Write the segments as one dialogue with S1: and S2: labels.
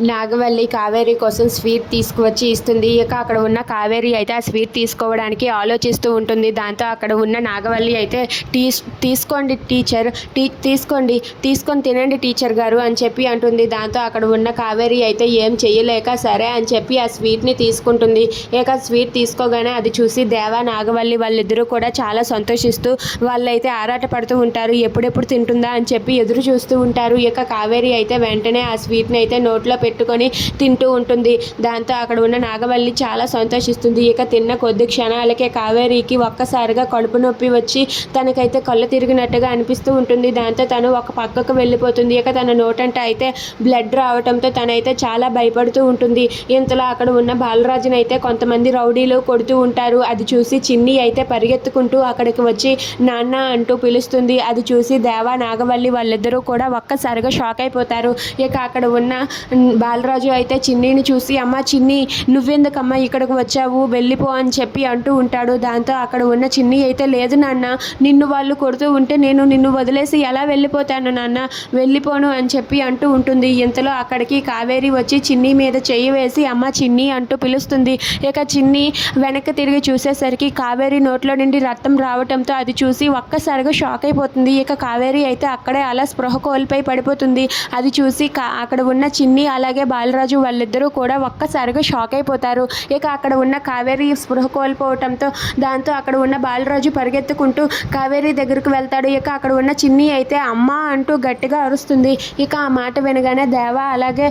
S1: నాగవల్లి కావేరి కోసం స్వీట్ తీసుకువచ్చి ఇస్తుంది. ఇక అక్కడ ఉన్న కావేరి అయితే ఆ స్వీట్ తీసుకోవడానికి ఆలోచిస్తూ ఉంటుంది. దాంతో అక్కడ ఉన్న నాగవల్లి అయితే తీసుకోండి టీచర్, తీసుకొని తినండి టీచర్ గారు అని చెప్పి అంటుంది. దాంతో అక్కడ ఉన్న కావేరి అయితే ఏం చెయ్యలేక సరే అని చెప్పి ఆ స్వీట్ని తీసుకుంటుంది. ఇక స్వీట్ తీసుకోగానే అది చూసి దేవా నాగవల్లి వాళ్ళిద్దరూ కూడా చాలా సంతోషిస్తూ వాళ్ళైతే ఆరాట పడుతూ ఉంటారు. ఎప్పుడెప్పుడు తింటుందా అని చెప్పి ఎదురు చూస్తూ ఉంటారు. ఇక కావేరి అయితే వెంటనే ఆ స్వీట్ని అయితే నోట్లో పెట్టుకొని తింటూ ఉంటుంది. దాంతో అక్కడ ఉన్న నాగవల్లి చాలా సంతోషిస్తుంది. ఇక తిన్న కొద్ది క్షణాలకే కావేరికి ఒక్కసారిగా కడుపు నొప్పి వచ్చి తనకైతే కళ్ళు తిరిగినట్టుగా అనిపిస్తూ ఉంటుంది. దాంతో తను ఒక పక్కకు వెళ్ళిపోతుంది. ఇక తన నోటంట అయితే బ్లడ్ రావడంతో తనైతే చాలా భయపడుతూ ఉంటుంది. ఇంతలో అక్కడ ఉన్న బాలరాజుని అయితే కొంతమంది రౌడీలు కొడుతూ ఉంటారు. అది చూసి చిన్ని అయితే పరిగెత్తుకుంటూ అక్కడికి వచ్చి నాన్న అంటూ పిలుస్తుంది. అది చూసి దేవా నాగవల్లి వాళ్ళిద్దరూ కూడా ఒక్కసారిగా షాక్ అయిపోతారు. ఇక అక్కడ ఉన్న బాలరాజు అయితే చిన్నీని చూసి అమ్మ చిన్ని నువ్వెందుకమ్మా ఇక్కడికి వచ్చావు, వెళ్ళిపో అని చెప్పి అంటూ ఉంటాడు. దాంతో అక్కడ ఉన్న చిన్ని అయితే లేదు నాన్న, నిన్ను వాళ్ళు కొడుతూ ఉంటే నేను నిన్ను వదిలేసి ఎలా వెళ్ళిపోతాను నాన్న, వెళ్ళిపోను అని చెప్పి అంటూ ఉంటుంది. ఇంతలో అక్కడికి కావేరి వచ్చి చిన్ని మీద చెయ్యి వేసి అమ్మ చిన్ని అంటూ పిలుస్తుంది. ఇక చిన్ని వెనక్కి తిరిగి చూసేసరికి కావేరి నోట్లో నుండి రక్తం రావడంతో అది చూసి ఒక్కసారిగా షాక్ అయిపోతుంది. ఇక కావేరి అయితే అక్కడే అలా స్పృహ కోల్పోయి పడిపోతుంది. అది చూసి అక్కడ ఉన్న చిన్ని అలాగే బాలరాజు వాళ్ళిద్దరూ కూడా ఒక్కసారిగా షాక్ అయిపోతారు. ఇక అక్కడ ఉన్న కావేరి స్పృహ కోల్పోవటంతో దాంతో అక్కడ ఉన్న బాలరాజు పరిగెత్తుకుంటూ కావేరి దగ్గరకు వెళ్తాడు. ఇక అక్కడ ఉన్న చిన్ని అయితే అమ్మ అంటూ గట్టిగా అరుస్తుంది. ఇక ఆ మాట వినగానే దేవా అలాగే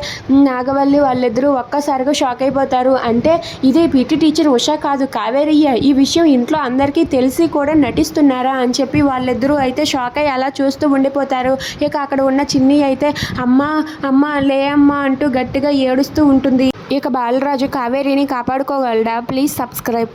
S1: నాగవల్లి వాళ్ళిద్దరూ ఒక్కసారిగా షాక్ అయిపోతారు. అంటే ఇది పీటీ టీచర్ ఉషా కాదు కావేరి, ఈ విషయం ఇంట్లో అందరికీ తెలిసి కూడా నటిస్తున్నారా అని చెప్పి వాళ్ళిద్దరూ అయితే షాక్ అయ్యి అలా చూస్తూ ఉండిపోతారు. ఇక అక్కడ ఉన్న చిన్ని అయితే అమ్మ లే అమ్మ అంటూ గట్టిగా ఏడుస్తూ ఉంటుంది. ఇక బాలరాజు కావేరిని కాపాడుకోగలడా? Please subscribe.